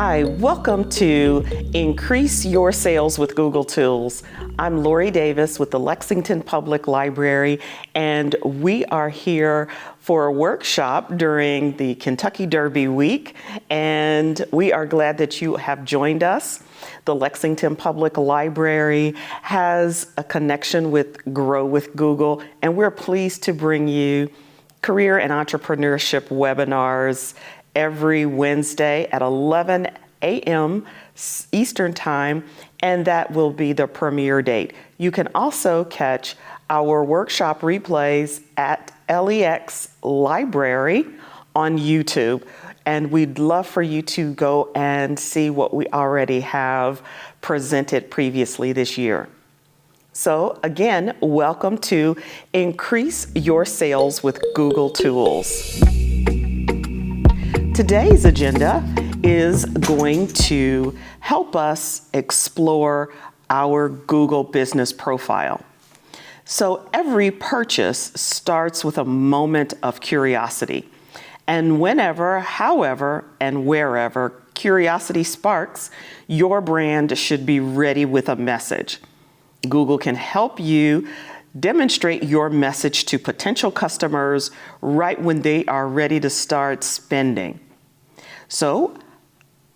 Hi, welcome to Increase Your Sales with Google Tools. I'm Lori Davis with the Lexington Public Library, and we are here for a workshop during the Kentucky Derby week, and we are glad that you have joined us. The Lexington Public Library has a connection with Grow with Google, and we're pleased to bring you career and entrepreneurship webinars every Wednesday at 11 a.m. Eastern Time, and that will be the premiere date. You can also catch our workshop replays at LEX Library on YouTube, and we'd love for you to go and see what we already have presented previously this year. So again, welcome to Increase Your Sales with Google Tools. Today's agenda is going to help us explore our Google business profile. So every purchase starts with a moment of curiosity. And whenever, however, and wherever curiosity sparks, your brand should be ready with a message. Google can help you demonstrate your message to potential customers right when they are ready to start spending. So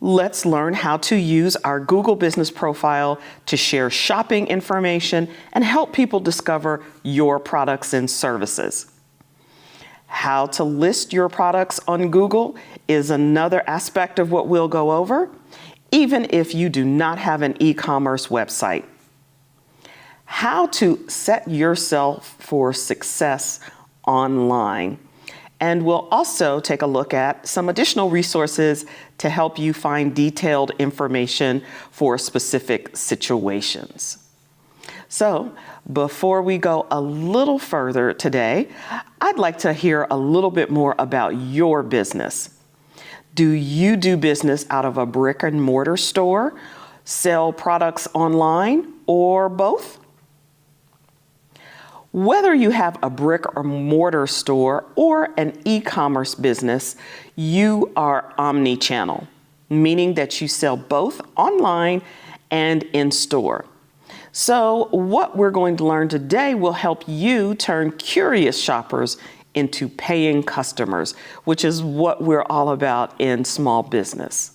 let's learn how to use our Google business profile to share shopping information and help people discover your products and services. How to list your products on Google is another aspect of what we'll go over, even if you do not have an e-commerce website. How to set yourself for success online. And we'll also take a look at some additional resources to help you find detailed information for specific situations. So before we go a little further today, I'd like to hear a little bit more about your business. Do you do business out of a brick and mortar store, sell products online, or both? Whether you have a brick or mortar store or an e-commerce business, you are omni-channel, meaning that you sell both online and in store. So what we're going to learn today will help you turn curious shoppers into paying customers, which is what we're all about in small business.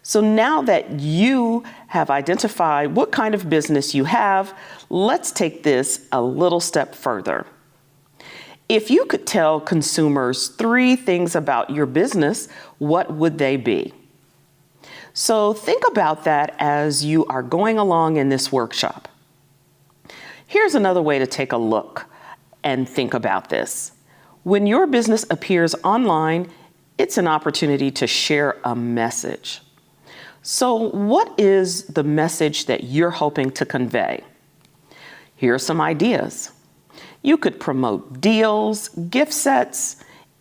So now that you have identified what kind of business you have, let's take this a little step further. If you could tell consumers 3 things about your business, what would they be? So think about that as you are going along in this workshop. Here's another way to take a look and think about this. When your business appears online, it's an opportunity to share a message. So what is the message that you're hoping to convey? Here are some ideas. You could promote deals, gift sets,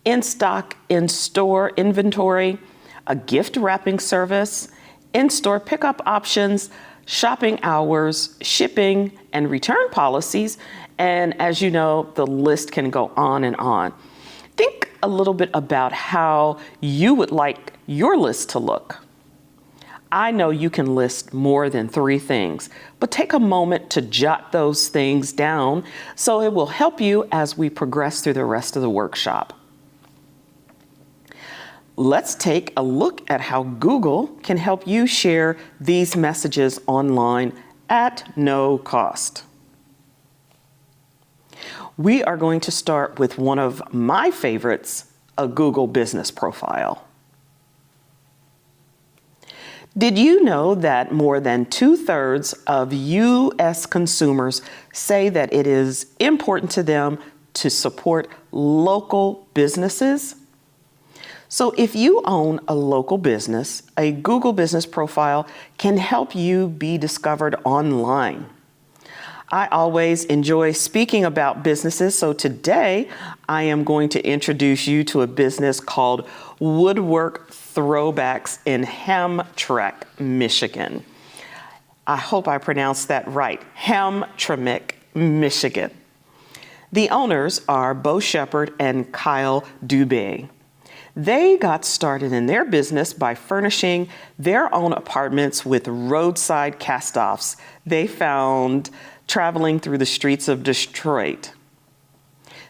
in-stock, in-store inventory, a gift wrapping service, in-store pickup options, shopping hours, shipping and return policies, and as you know, the list can go on and on. Think a little bit about how you would like your list to look. I know you can list more than 3 things, but take a moment to jot those things down so it will help you as we progress through the rest of the workshop. Let's take a look at how Google can help you share these messages online at no cost. We are going to start with one of my favorites, a Google business profile. Did you know that more than 2/3 of U.S. consumers say that it is important to them to support local businesses? So if you own a local business, a Google business profile can help you be discovered online. I always enjoy speaking about businesses, so today I am going to introduce you to a business called Woodwork Throwbacks in Hamtramck, Michigan. I hope I pronounced that right, Hamtramck, Michigan. The owners are Bo Shepard and Kyle Dubé. They got started in their business by furnishing their own apartments with roadside cast-offs they found traveling through the streets of Detroit.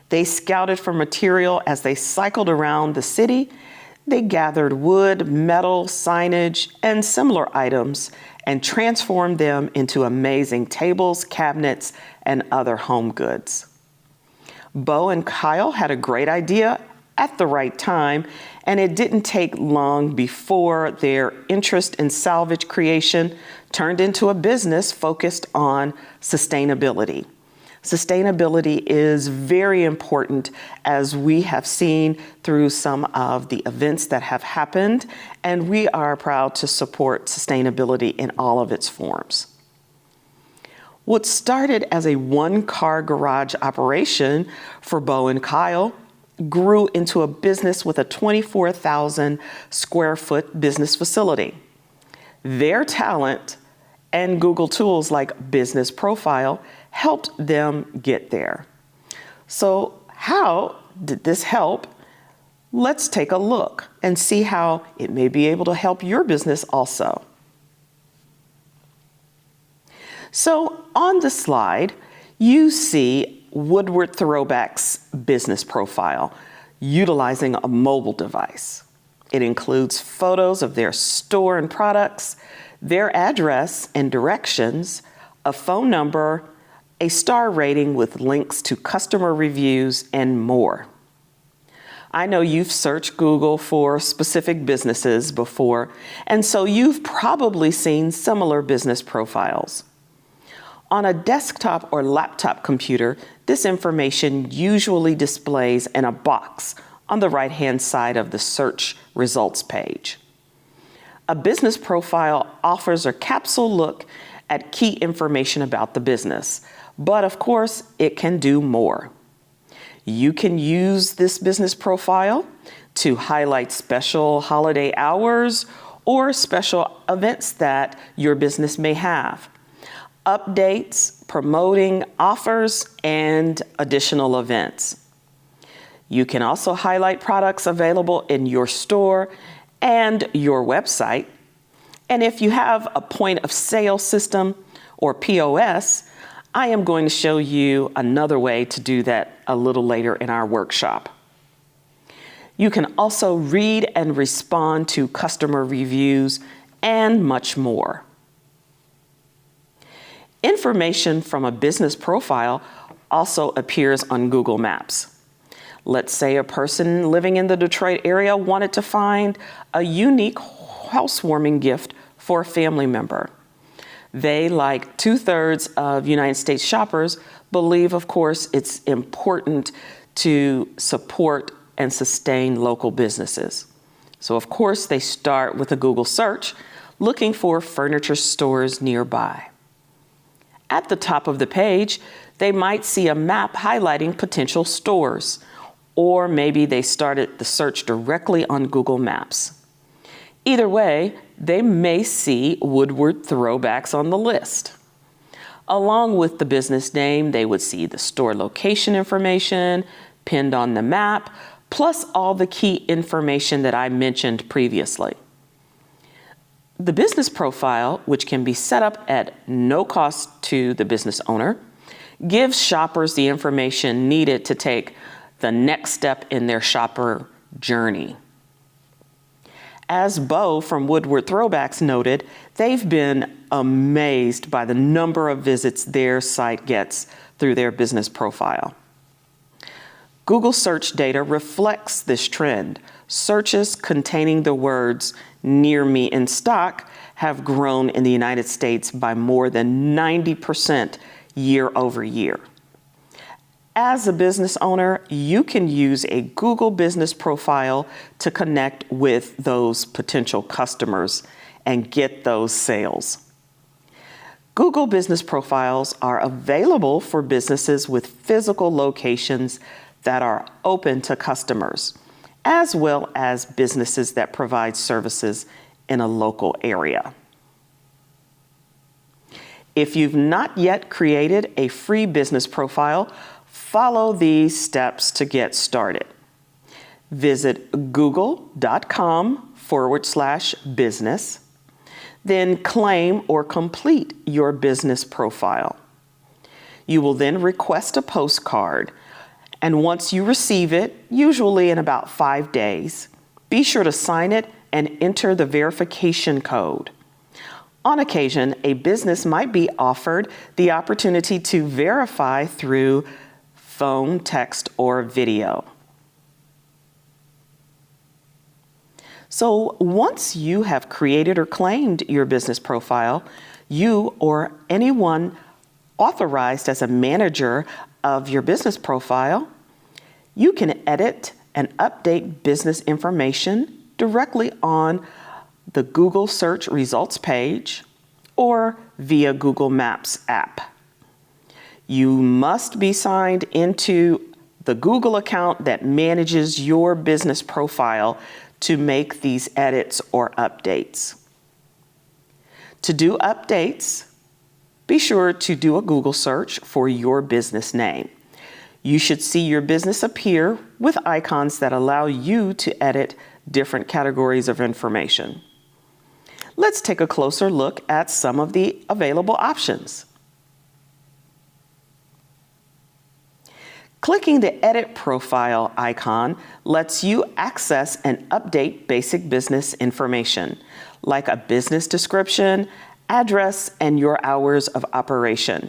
They scouted for material as they cycled around the city. They gathered wood, metal, signage, and similar items and transformed them into amazing tables, cabinets, and other home goods. Bo and Kyle had a great idea at the right time, and it didn't take long before their interest in salvage creation turned into a business focused on sustainability. Sustainability is very important, as we have seen through some of the events that have happened, and we are proud to support sustainability in all of its forms. What started as a one-car garage operation for Bo and Kyle grew into a business with a 24,000 square foot business facility. Their talent and Google tools like Business Profile helped them get there. So how did this help? Let's take a look and see how it may be able to help your business also. So on the slide, you see Woodward Throwback's business profile utilizing a mobile device. It includes photos of their store and products, their address and directions, a phone number, a star rating with links to customer reviews, and more. I know you've searched Google for specific businesses before, and so you've probably seen similar business profiles. On a desktop or laptop computer, this information usually displays in a box on the right-hand side of the search results page. A business profile offers a capsule look at key information about the business, but of course, it can do more. You can use this business profile to highlight special holiday hours or special events that your business may have, updates, promoting offers, and additional events. You can also highlight products available in your store and your website. And if you have a point of sale system or POS, I am going to show you another way to do that a little later in our workshop. You can also read and respond to customer reviews and much more. Information from a business profile also appears on Google Maps. Let's say a person living in the Detroit area wanted to find a unique housewarming gift for a family member. They, like 2/3 of United States shoppers, believe, of course, it's important to support and sustain local businesses. So, of course, they start with a Google search, looking for furniture stores nearby. At the top of the page, they might see a map highlighting potential stores, or maybe they started the search directly on Google Maps. Either way, they may see Woodward Throwbacks on the list. Along with the business name, they would see the store location information pinned on the map, plus all the key information that I mentioned previously. The business profile, which can be set up at no cost to the business owner, gives shoppers the information needed to take the next step in their shopper journey. As Bo from Woodward Throwbacks noted, they've been amazed by the number of visits their site gets through their business profile. Google search data reflects this trend. Searches containing the words "near me in stock" have grown in the United States by more than 90% year over year. As a business owner, you can use a Google business profile to connect with those potential customers and get those sales. Google business profiles are available for businesses with physical locations that are open to customers, as well as businesses that provide services in a local area. If you've not yet created a free business profile, follow these steps to get started. visit google.com/business, then claim or complete your business profile. You will then request a postcard, and once you receive it, usually in about 5 days, be sure to sign it and enter the verification code. On occasion, a business might be offered the opportunity to verify through phone, text, or video. So once you have created or claimed your business profile, you or anyone authorized as a manager of your business profile, you can edit and update business information directly on the Google search results page or via Google Maps app. You must be signed into the Google account that manages your business profile to make these edits or updates. To do updates, be sure to do a Google search for your business name. You should see your business appear with icons that allow you to edit different categories of information. Let's take a closer look at some of the available options. Clicking the Edit Profile icon lets you access and update basic business information, like a business description, address, and your hours of operation.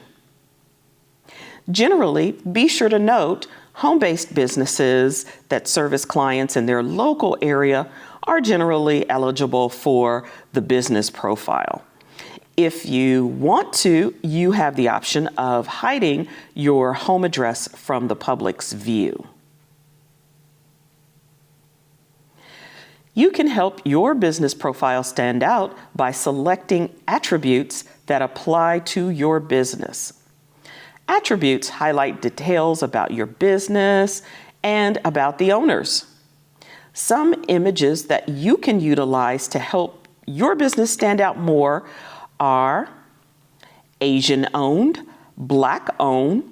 Generally, be sure to note home-based businesses that service clients in their local area are generally eligible for the business profile. If you want to, you have the option of hiding your home address from the public's view. You can help your business profile stand out by selecting attributes that apply to your business. Attributes highlight details about your business and about the owners. Some images that you can utilize to help your business stand out more are Asian-owned, Black-owned,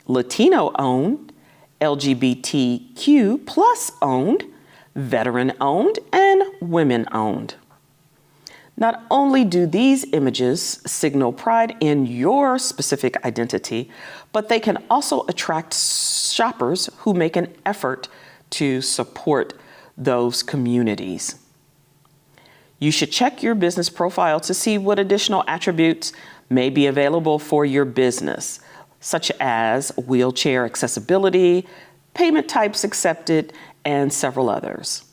Latino-owned, LGBTQ+-owned, veteran-owned, and women-owned. Not only do these images signal pride in your specific identity, but they can also attract shoppers who make an effort to support those communities. You should check your business profile to see what additional attributes may be available for your business, such as wheelchair accessibility, payment types accepted, and several others.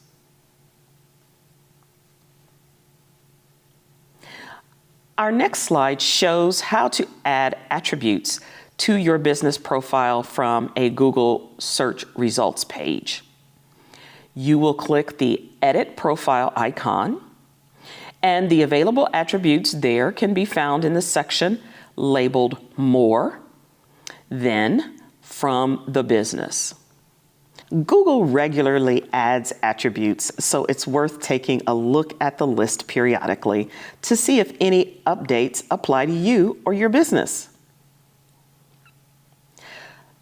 Our next slide shows how to add attributes to your business profile from a Google search results page. You will click the Edit Profile icon, and the available attributes there can be found in the section labeled More, then From the Business. Google regularly adds attributes, so it's worth taking a look at the list periodically to see if any updates apply to you or your business.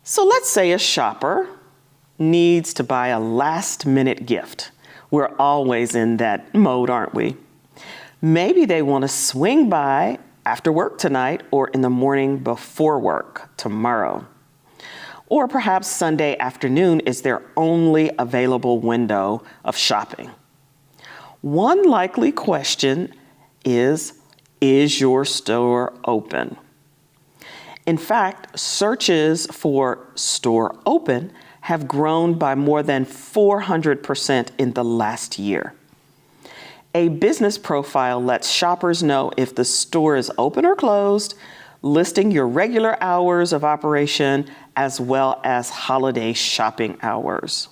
So let's say a shopper needs to buy a last-minute gift. We're always in that mode, aren't we? Maybe they want to swing by after work tonight or in the morning before work tomorrow. Or perhaps Sunday afternoon is their only available window of shopping. One likely question is your store open? In fact, searches for store open have grown by more than 400% in the last year. A business profile lets shoppers know if the store is open or closed, listing your regular hours of operation as well as holiday shopping hours.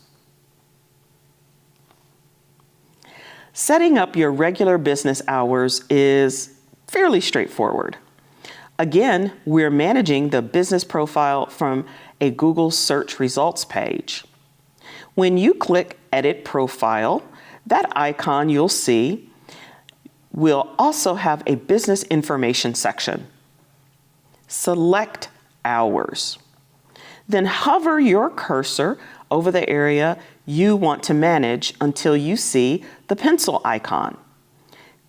Setting up your regular business hours is fairly straightforward. Again, we're managing the business profile from a Google search results page. When you click Edit Profile, that icon you'll see will also have a business information section. Select Hours. Then hover your cursor over the area you want to manage until you see the pencil icon.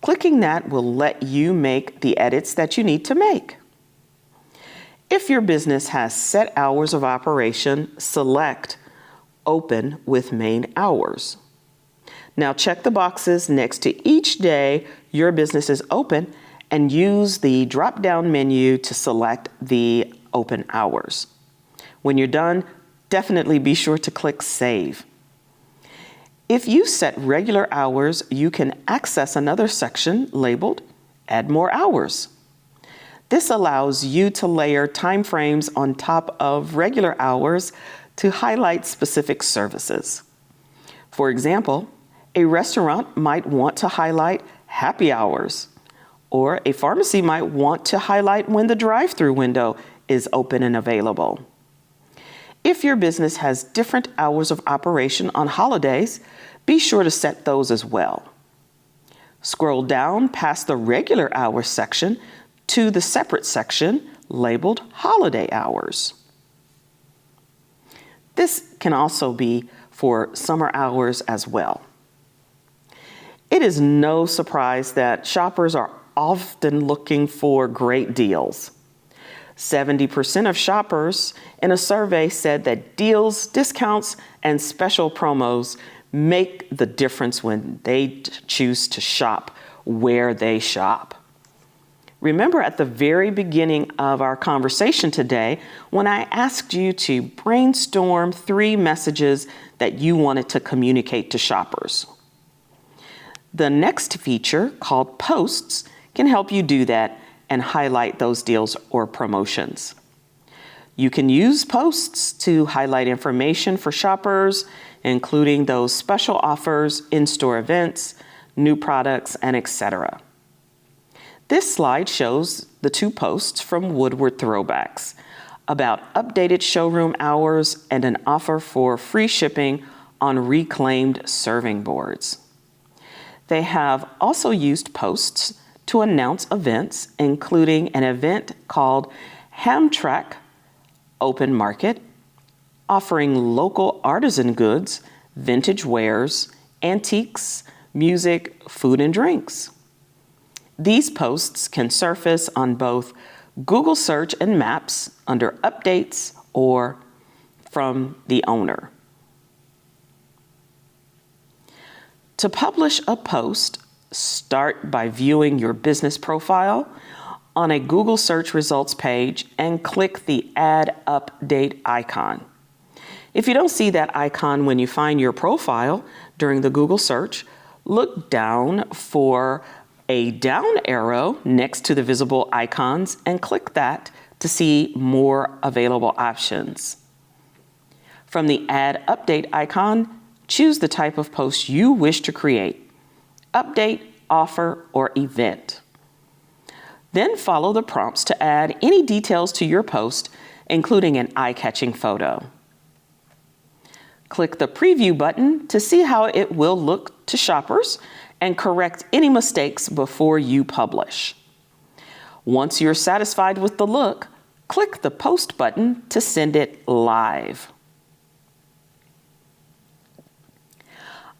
Clicking that will let you make the edits that you need to make. If your business has set hours of operation, select Open with Main Hours. Now check the boxes next to each day your business is open and use the drop-down menu to select the open hours. When you're done, definitely be sure to click Save. If you set regular hours, you can access another section labeled Add More Hours. This allows you to layer time frames on top of regular hours to highlight specific services. For example, a restaurant might want to highlight happy hours, or a pharmacy might want to highlight when the drive-through window is open and available. If your business has different hours of operation on holidays, be sure to set those as well. Scroll down past the regular hours section to the separate section labeled Holiday Hours. This can also be for summer hours as well. It is no surprise that shoppers are often looking for great deals. 70% of shoppers in a survey said that deals, discounts, and special promos make the difference when they choose to shop where they shop. Remember at the very beginning of our conversation today when I asked you to brainstorm 3 messages that you wanted to communicate to shoppers. The next feature, called Posts, can help you do that and highlight those deals or promotions. You can use posts to highlight information for shoppers, including those special offers, in-store events, new products, and etc. This slide shows the 2 posts from Woodward Throwbacks about updated showroom hours and an offer for free shipping on reclaimed serving boards. They have also used posts to announce events, including an event called Hamtramck Open Market, offering local artisan goods, vintage wares, antiques, music, food, and drinks. These posts can surface on both Google Search and Maps under Updates or from the owner. To publish a post, start by viewing your business profile on a Google search results page and click the Add Update icon. If you don't see that icon when you find your profile during the Google search, look down for a down arrow next to the visible icons and click that to see more available options. From the Add Update icon, choose the type of post you wish to create: update, offer, or event. Then follow the prompts to add any details to your post, including an eye-catching photo. Click the Preview button to see how it will look to shoppers and correct any mistakes before you publish. Once you're satisfied with the look, click the Post button to send it live.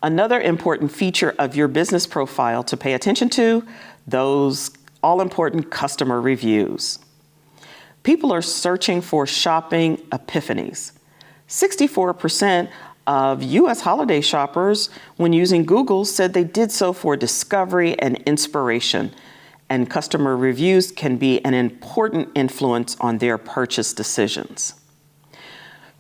Another important feature of your business profile to pay attention to, those all-important customer reviews. People are searching for shopping epiphanies. 64% of U.S. holiday shoppers, when using Google, said they did so for discovery and inspiration, and customer reviews can be an important influence on their purchase decisions.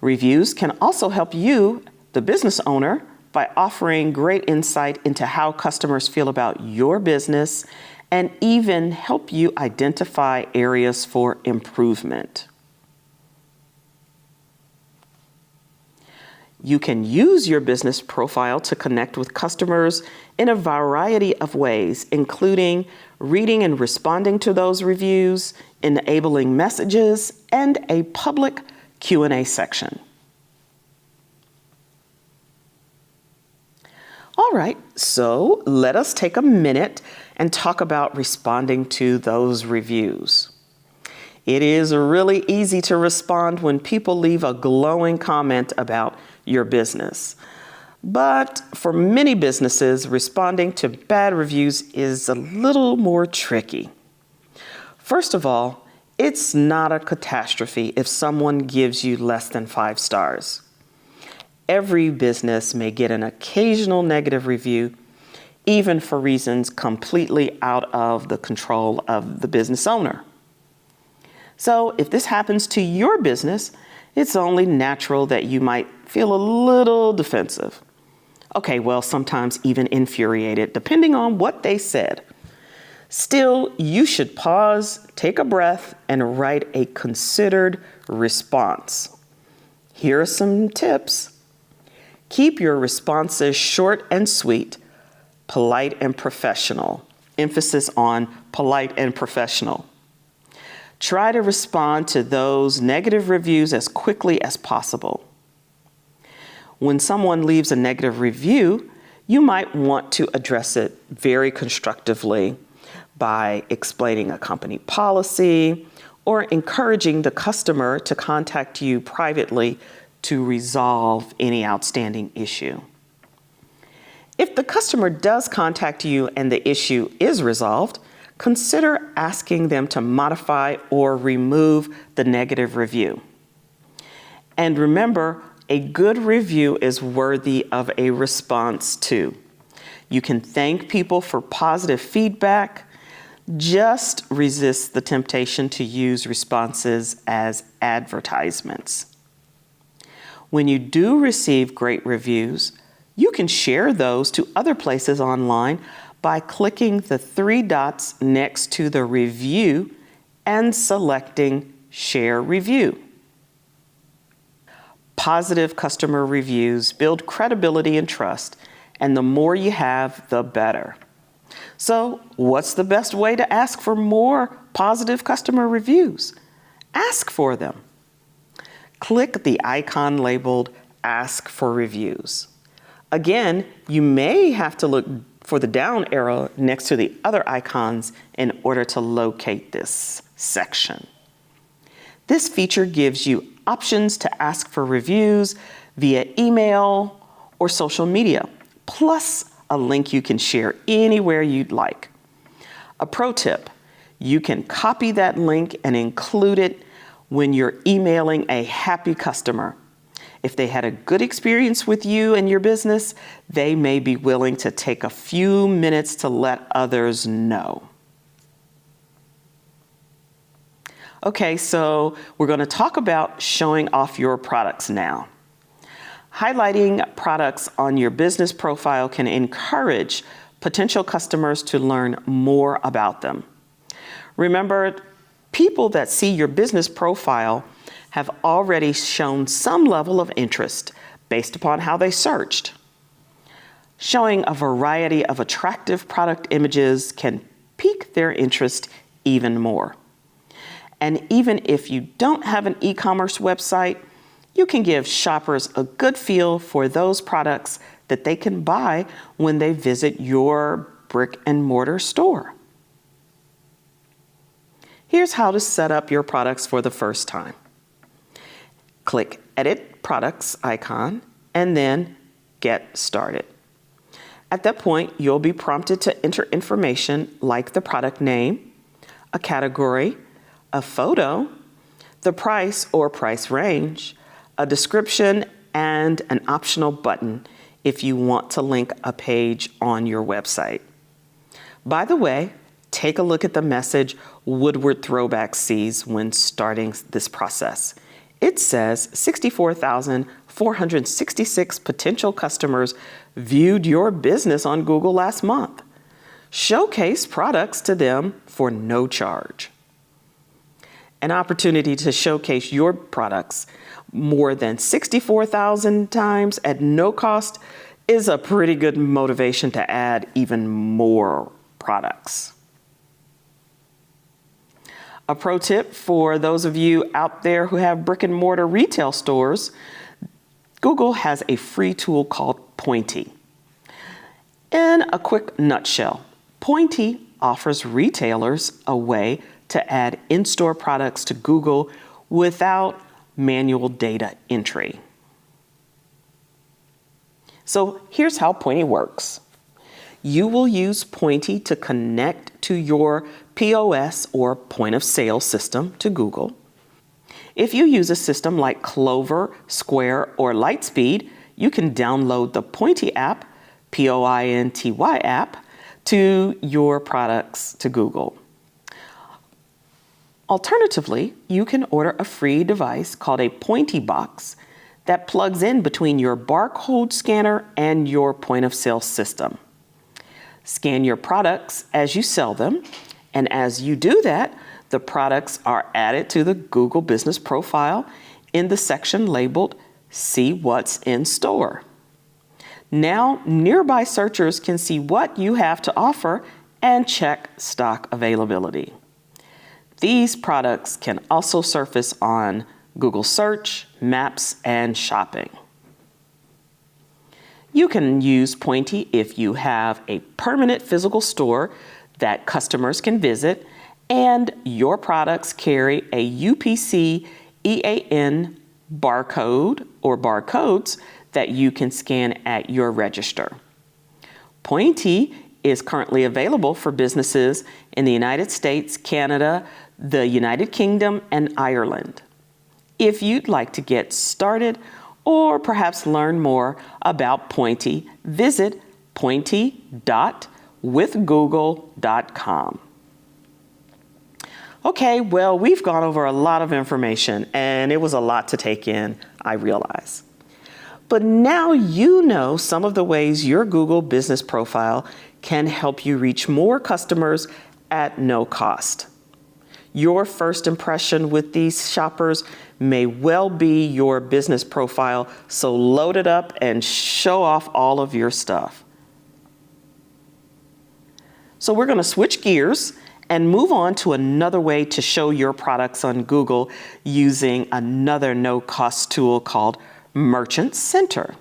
Reviews can also help you, the business owner, by offering great insight into how customers feel about your business and even help you identify areas for improvement. You can use your business profile to connect with customers in a variety of ways, including reading and responding to those reviews, enabling messages, and a public Q&A section. All right, so let us take a minute and talk about responding to those reviews. It is really easy to respond when people leave a glowing comment about your business. But for many businesses, responding to bad reviews is a little more tricky. First of all, it's not a catastrophe if someone gives you less than 5 stars. Every business may get an occasional negative review, even for reasons completely out of the control of the business owner. So if this happens to your business, it's only natural that you might feel a little defensive. Okay, well, sometimes even infuriated, depending on what they said. Still, you should pause, take a breath, and write a considered response. Here are some tips. Keep your responses short and sweet, polite and professional. Emphasis on polite and professional. Try to respond to those negative reviews as quickly as possible. When someone leaves a negative review, you might want to address it very constructively by explaining a company policy or encouraging the customer to contact you privately to resolve any outstanding issue. If the customer does contact you and the issue is resolved, consider asking them to modify or remove the negative review. And remember, a good review is worthy of a response too. You can thank people for positive feedback. Just resist the temptation to use responses as advertisements. When you do receive great reviews, you can share those to other places online by clicking the 3 dots next to the review and selecting Share Review. Positive customer reviews build credibility and trust, and the more you have, the better. So, what's the best way to ask for more positive customer reviews? Ask for them. Click the icon labeled Ask for Reviews. Again, you may have to look for the down arrow next to the other icons in order to locate this section. This feature gives you options to ask for reviews via email or social media, plus a link you can share anywhere you'd like. A pro tip, you can copy that link and include it when you're emailing a happy customer. If they had a good experience with you and your business, they may be willing to take a few minutes to let others know. Okay, so we're going to talk about showing off your products now. Highlighting products on your business profile can encourage potential customers to learn more about them. Remember, people that see your business profile have already shown some level of interest based upon how they searched. Showing a variety of attractive product images can pique their interest even more. And even if you don't have an e-commerce website, you can give shoppers a good feel for those products that they can buy when they visit your brick and mortar store. Here's how to set up your products for the first time. Click Edit Products icon and then Get Started. At that point, you'll be prompted to enter information like the product name, a category, a photo, the price or price range, a description, and an optional button if you want to link a page on your website. By the way, take a look at the message Woodward Throwback sees when starting this process. It says 64,466 potential customers viewed your business on Google last month. Showcase products to them for no charge. An opportunity to showcase your products more than 64,000 times at no cost is a pretty good motivation to add even more products. A pro tip for those of you out there who have brick and mortar retail stores, Google has a free tool called Pointy. In a quick nutshell, Pointy offers retailers a way to add in-store products to Google without manual data entry. So here's how Pointy works. You will use Pointy to connect to your POS or point of sale system to Google. If you use a system like Clover, Square, or Lightspeed, you can download the Pointy app, Pointy app, to your products to Google. Alternatively, you can order a free device called a Pointy box that plugs in between your barcode scanner and your point of sale system. Scan your products as you sell them, and as you do that, the products are added to the Google Business Profile in the section labeled See What's in Store. Now, nearby searchers can see what you have to offer and check stock availability. These products can also surface on Google Search, Maps, and Shopping. You can use Pointy if you have a permanent physical store that customers can visit and your products carry a UPC EAN barcode or barcodes that you can scan at your register. Pointy is currently available for businesses in the United States, Canada, the United Kingdom, and Ireland. If you'd like to get started or perhaps learn more about Pointy, visit pointy.withgoogle.com. Okay, well, we've gone over a lot of information and it was a lot to take in, I realize. But now you know some of the ways your Google Business Profile can help you reach more customers at no cost. Your first impression with these shoppers may well be your business profile, so load it up and show off all of your stuff. So we're going to switch gears and move on to another way to show your products on Google using another no-cost tool called Merchant Center.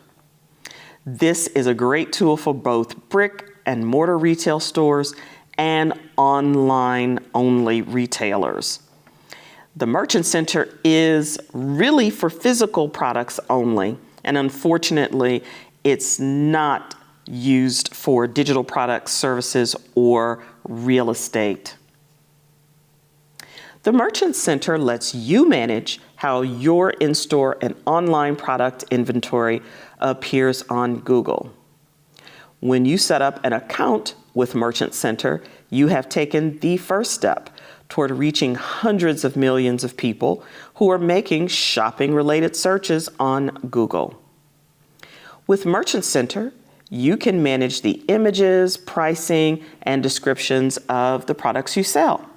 This is a great tool for both brick and mortar retail stores and online-only retailers. The Merchant Center is really for physical products only, and unfortunately, it's not used for digital products, services, or real estate. The Merchant Center lets you manage how your in-store and online product inventory appears on Google. When you set up an account with Merchant Center, you have taken the first step toward reaching hundreds of millions of people who are making shopping-related searches on Google. With Merchant Center, you can manage the images, pricing, and descriptions of the products you sell.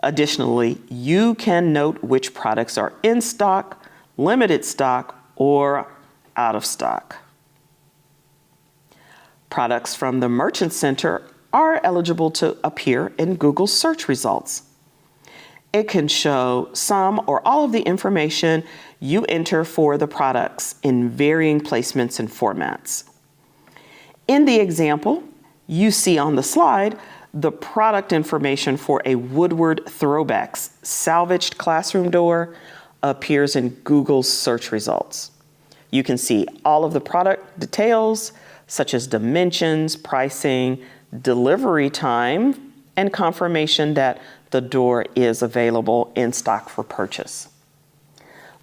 Additionally, you can note which products are in stock, limited stock, or out of stock. Products from the Merchant Center are eligible to appear in Google search results. It can show some or all of the information you enter for the products in varying placements and formats. In the example you see on the slide, the product information for a Woodward Throwbacks salvaged classroom door appears in Google's search results. You can see all of the product details, such as dimensions, pricing, delivery time, and confirmation that the door is available in stock for purchase.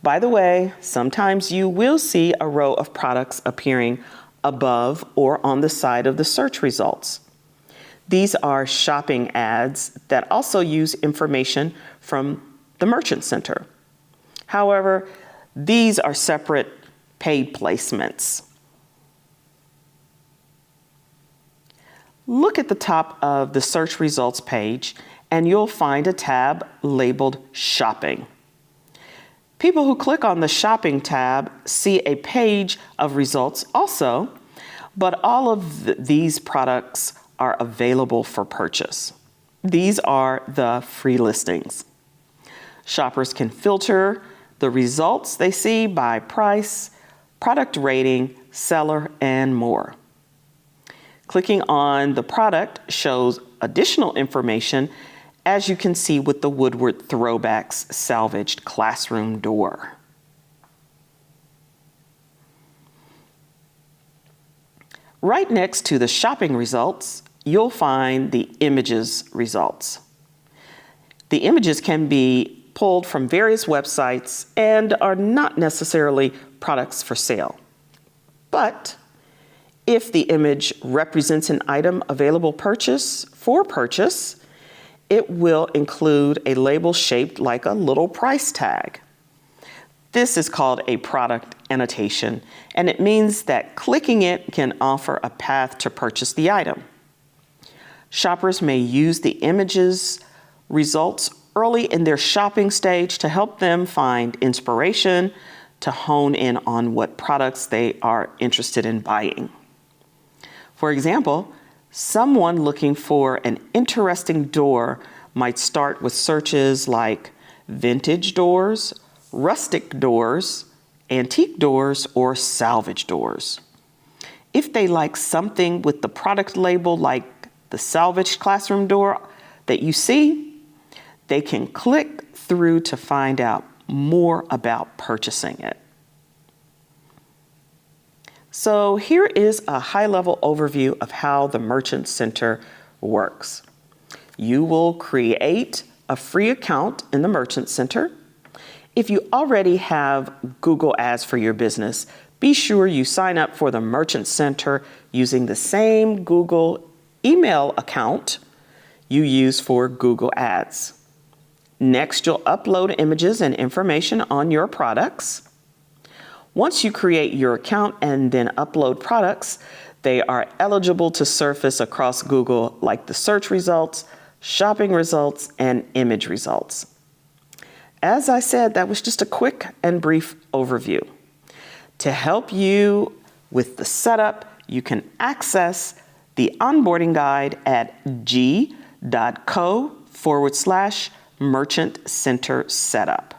By the way, sometimes you will see a row of products appearing above or on the side of the search results. These are shopping ads that also use information from the Merchant Center. However, these are separate paid placements. Look at the top of the search results page and you'll find a tab labeled Shopping. People who click on the Shopping tab see a page of results also, but all of these products are available for purchase. These are the free listings. Shoppers can filter the results they see by price, product rating, seller, and more. Clicking on the product shows additional information as you can see with the Woodward Throwbacks salvaged classroom door. Right next to the shopping results, you'll find the images results. The images can be pulled from various websites and are not necessarily products for sale. But if the image represents an item available for purchase, it will include a label shaped like a little price tag. This is called a product annotation, and it means that clicking it can offer a path to purchase the item. Shoppers may use the images results early in their shopping stage to help them find inspiration to hone in on what products they are interested in buying. For example, someone looking for an interesting door might start with searches like vintage doors, rustic doors, antique doors, or salvage doors. If they like something with the product label like the salvaged classroom door that you see, they can click through to find out more about purchasing it. So here is a high-level overview of how the Merchant Center works. You will create a free account in the Merchant Center. If you already have Google Ads for your business, be sure you sign up for the Merchant Center using the same Google email account you use for Google Ads. Next, you'll upload images and information on your products. Once you create your account and then upload products, they are eligible to surface across Google like the search results, shopping results, and image results. As I said, that was just a quick and brief overview. To help you with the setup, you can access the onboarding guide at g.co/Merchant Center Setup.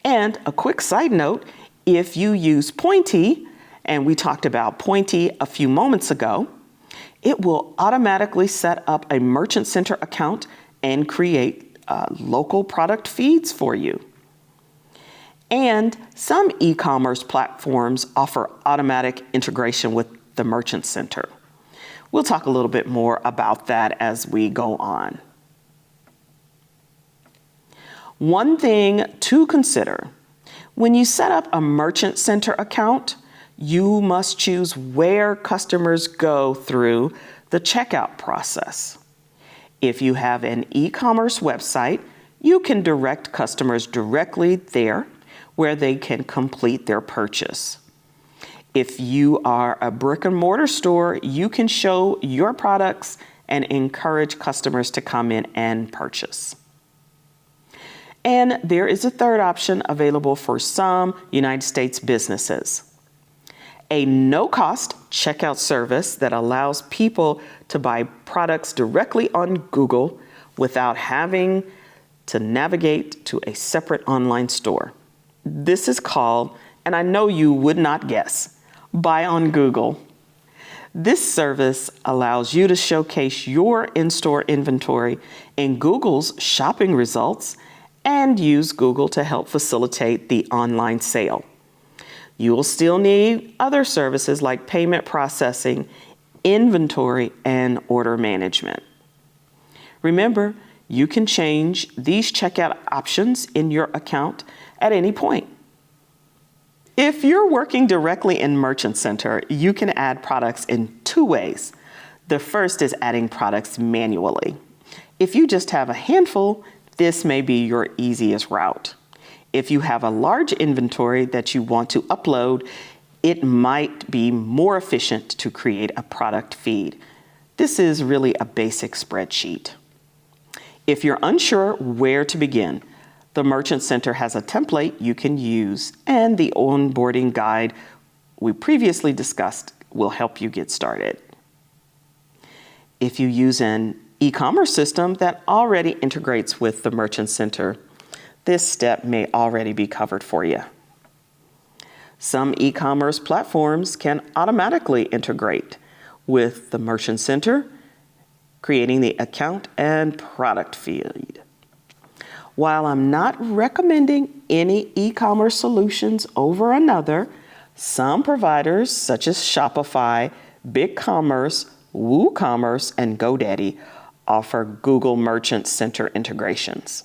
And a quick side note, if you use Pointy, and we talked about Pointy a few moments ago, it will automatically set up a Merchant Center account and create local product feeds for you. And some e-commerce platforms offer automatic integration with the Merchant Center. We'll talk a little bit more about that as we go on. One thing to consider, when you set up a Merchant Center account, you must choose where customers go through the checkout process. If you have an e-commerce website, you can direct customers directly there where they can complete their purchase. If you are a brick and mortar store, you can show your products and encourage customers to come in and purchase. And there is a third option available for some United States businesses. A no-cost checkout service that allows people to buy products directly on Google without having to navigate to a separate online store. This is called, and I know you would not guess, Buy on Google. This service allows you to showcase your in-store inventory in Google's shopping results and use Google to help facilitate the online sale. You will still need other services like payment processing, inventory, and order management. Remember, you can change these checkout options in your account at any point. If you're working directly in Merchant Center, you can add products in two ways. The first is adding products manually. If you just have a handful, this may be your easiest route. If you have a large inventory that you want to upload, it might be more efficient to create a product feed. This is really a basic spreadsheet. If you're unsure where to begin, the Merchant Center has a template you can use, and the onboarding guide we previously discussed will help you get started. If you use an e-commerce system that already integrates with the Merchant Center, this step may already be covered for you. Some e-commerce platforms can automatically integrate with the Merchant Center, creating the account and product feed. While I'm not recommending any e-commerce solutions over another, some providers such as Shopify, BigCommerce, WooCommerce, and GoDaddy offer Google Merchant Center integrations.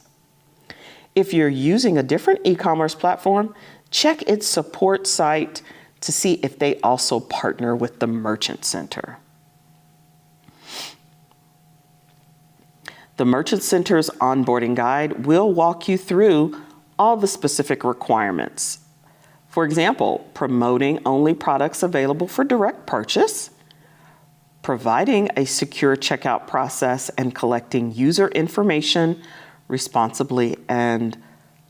If you're using a different e-commerce platform, check its support site to see if they also partner with the Merchant Center. The Merchant Center's onboarding guide will walk you through all the specific requirements. For example, promoting only products available for direct purchase, providing a secure checkout process and collecting user information responsibly and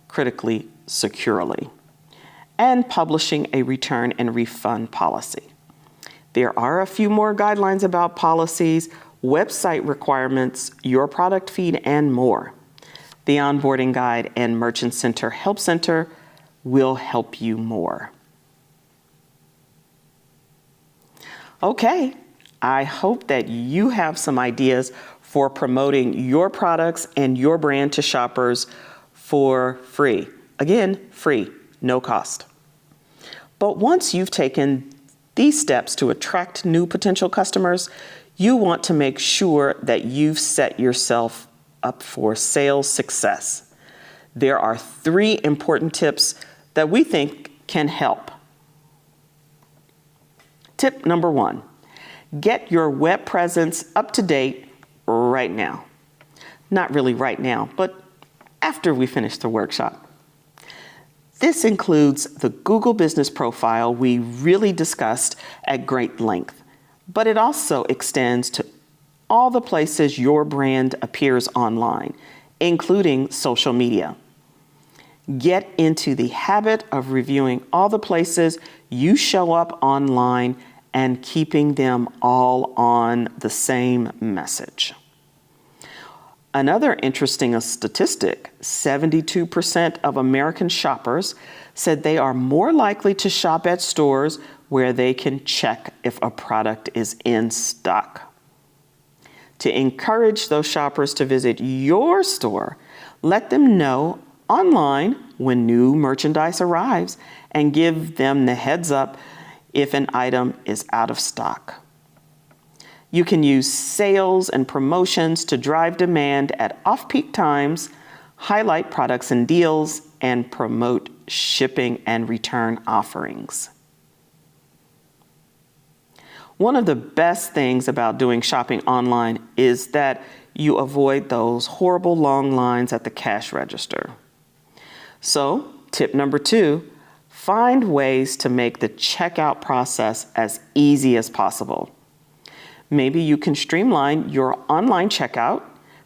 critically securely, and publishing a return and refund policy. There are a few more guidelines about policies, website requirements, your product feed, and more. The onboarding guide and Merchant Center Help Center will help you more. Okay, I hope that you have some ideas for promoting your products and your brand to shoppers for free. Again, free, no cost. But once you've taken these steps to attract new potential customers, you want to make sure that you've set yourself up for sales success. There are 3 important tips that we think can help. Tip number 1, get your web presence up to date right now. Not really right now, but after we finish the workshop. This includes the Google Business Profile we really discussed at great length, but it also extends to all the places your brand appears online, including social media. Get into the habit of reviewing all the places you show up online and keeping them all on the same message. Another interesting statistic, 72% of American shoppers said they are more likely to shop at stores where they can check if a product is in stock. To encourage those shoppers to visit your store, let them know online when new merchandise arrives and give them the heads up if an item is out of stock. You can use sales and promotions to drive demand at off-peak times, highlight products and deals, and promote shipping and return offerings. One of the best things about doing shopping online is that you avoid those horrible long lines at the cash register. So, tip number 2, find ways to make the checkout process as easy as possible. Maybe you can streamline your online checkout,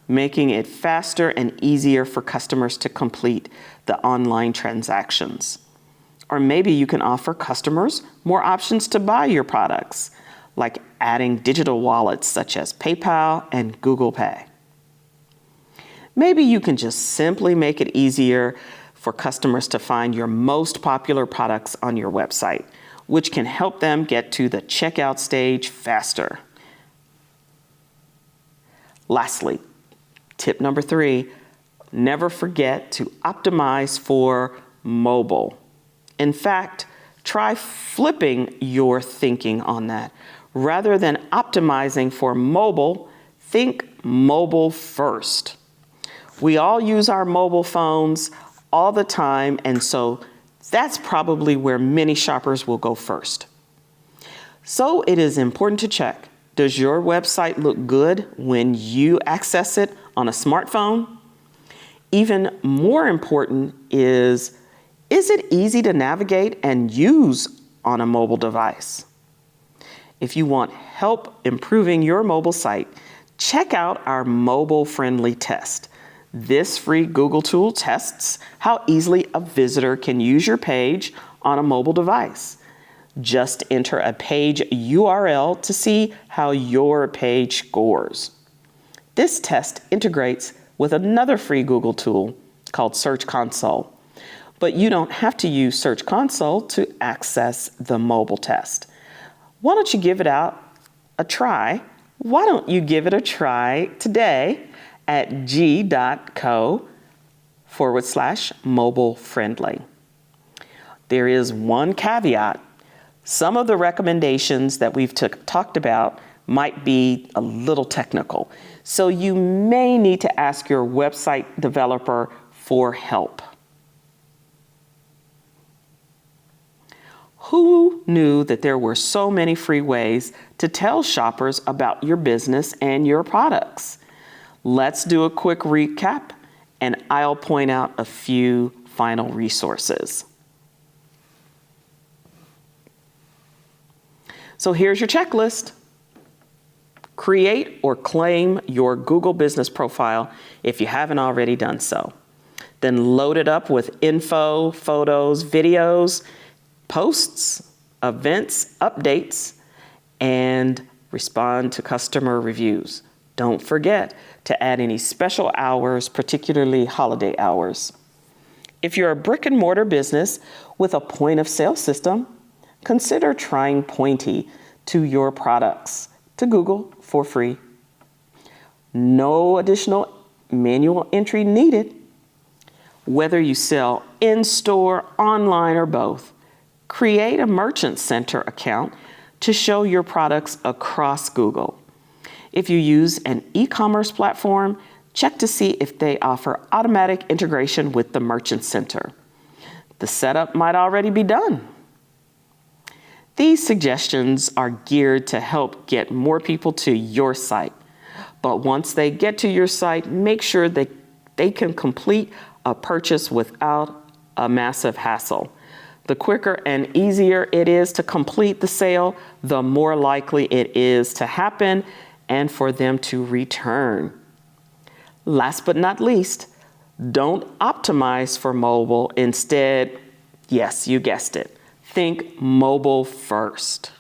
making it faster and easier for customers to complete the online transactions. Or maybe you can offer customers more options to buy your products, like adding digital wallets such as PayPal and Google Pay. Maybe you can just simply make it easier for customers to find your most popular products on your website, which can help them get to the checkout stage faster. Lastly, tip number 3, never forget to optimize for mobile. In fact, try flipping your thinking on that. Rather than optimizing for mobile, think mobile first. We all use our mobile phones all the time, and so that's probably where many shoppers will go first. So it is important to check. Does your website look good when you access it on a smartphone? Even more important is it easy to navigate and use on a mobile device? If you want help improving your mobile site, check out our mobile-friendly test. This free Google tool tests how easily a visitor can use your page on a mobile device. Just enter a page URL to see how your page scores. This test integrates with another free Google tool called Search Console, but you don't have to use Search Console to access the mobile test. Why don't you give it out a try Why don't you give it a try today at g.co/mobile friendly. There is one caveat. Some of the recommendations that we've talked about might be a little technical, so you may need to ask your website developer for help. Who knew that there were so many free ways to tell shoppers about your business and your products? Let's do a quick recap, and I'll point out a few final resources. So here's your checklist. Create or claim your Google business profile if you haven't already done so. Then load it up with info, photos, videos, posts, events, updates, and respond to customer reviews. Don't forget to add any special hours, particularly holiday hours. If you're a brick and mortar business with a point of sale system, consider trying Pointy to your products to Google for free. No additional manual entry needed. Whether you sell in-store, online, or both, create a Merchant Center account to show your products across Google. If you use an e-commerce platform, check to see if they offer automatic integration with the Merchant Center. The setup might already be done. These suggestions are geared to help get more people to your site. But once they get to your site, make sure that they can complete a purchase without a massive hassle. The quicker and easier it is to complete the sale, the more likely it is to happen and for them to return. Last but not least, don't optimize for mobile. Instead, yes, you guessed it, think mobile first.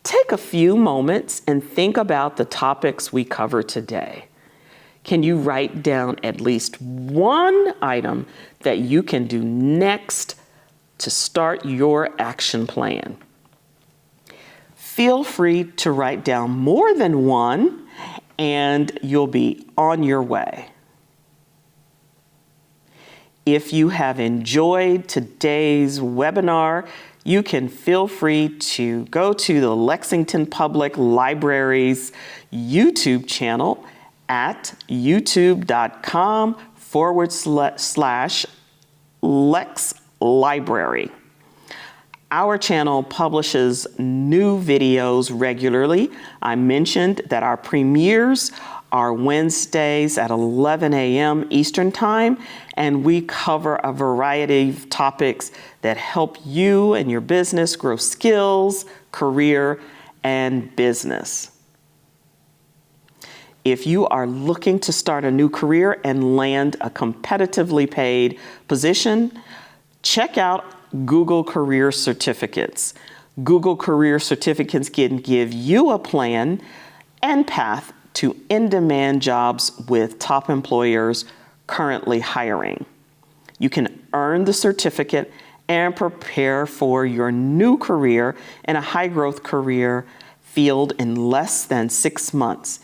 Take a few moments and think about the topics we covered today. Can you write down at least one item that you can do next to start your action plan? Feel free to write down more than one, and you'll be on your way. If you have enjoyed today's webinar, you can feel free to go to the Lexington Public Library's YouTube channel at youtube.com/Lex Library. Our channel publishes new videos regularly. I mentioned that our premieres are Wednesdays at 11 a.m. Eastern Time, and we cover a variety of topics that help you and your business grow skills, career, and business. If you are looking to start a new career and land a competitively paid position, check out Google Career Certificates. Google Career Certificates can give you a plan and path to in-demand jobs with top employers currently hiring. You can earn the certificate and prepare for your new career in a high-growth career field in less than 6 months,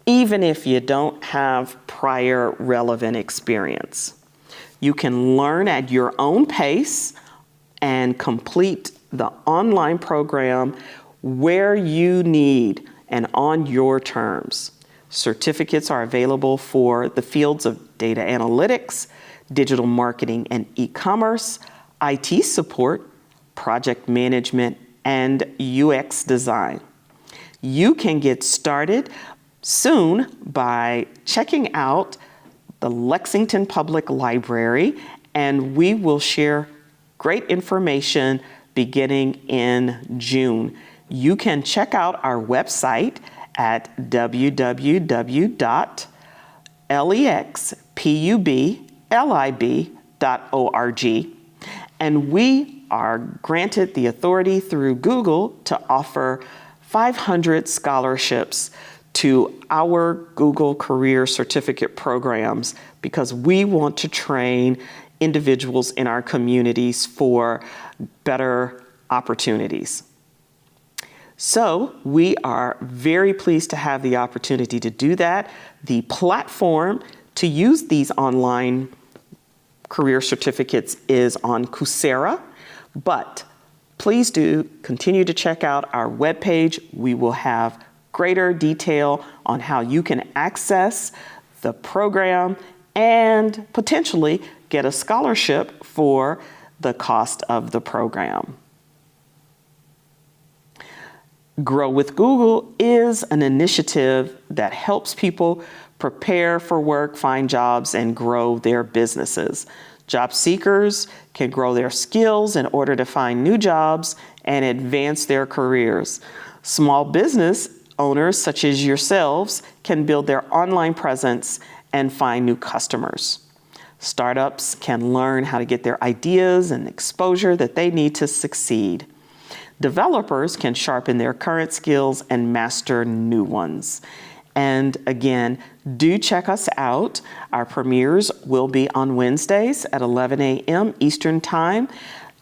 even if you don't have prior relevant experience. You can learn at your own pace and complete the online program where you need and on your terms. Certificates are available for the fields of data analytics, digital marketing and e-commerce, IT support, project management, and UX design. You can get started soon by checking out the Lexington Public Library, and we will share great information beginning in June. You can check out our website at www.lexpublib.org, and we are granted the authority through Google to offer 500 scholarships to our Google Career Certificate programs because we want to train individuals in our communities for better opportunities. So we are very pleased to have the opportunity to do that. The platform to use these online career certificates is on Coursera, but please do continue to check out our webpage. We will have greater detail on how you can access the program and potentially get a scholarship for the cost of the program. Grow with Google is an initiative that helps people prepare for work, find jobs, and grow their businesses. Job seekers can grow their skills in order to find new jobs and advance their careers. Small business owners, such as yourselves, can build their online presence and find new customers. Startups can learn how to get their ideas and exposure that they need to succeed. Developers can sharpen their current skills and master new ones. And again, do check us out. Our premieres will be on Wednesdays at 11 a.m. Eastern Time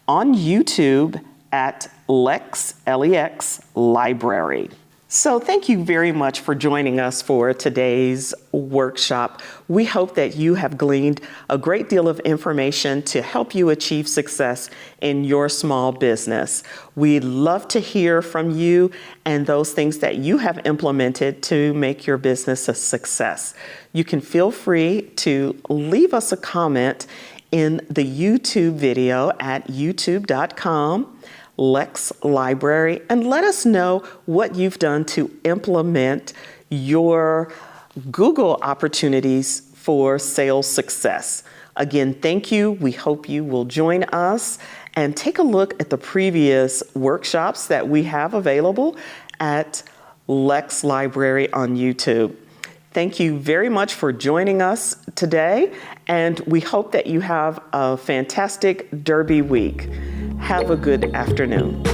on YouTube at Lex Library. So thank you very much for joining us for today's workshop. We hope that you have gleaned a great deal of information to help you achieve success in your small business. We'd love to hear from you and those things that you have implemented to make your business a success. You can feel free to leave us a comment in the YouTube video at youtube.com. Lex Library, and let us know what you've done to implement your Google opportunities for sales success. Again, thank you. We hope you will join us and take a look at the previous workshops that we have available at Lex Library on YouTube. Thank you very much for joining us today, and we hope that you have a fantastic Derby week. Have a good afternoon.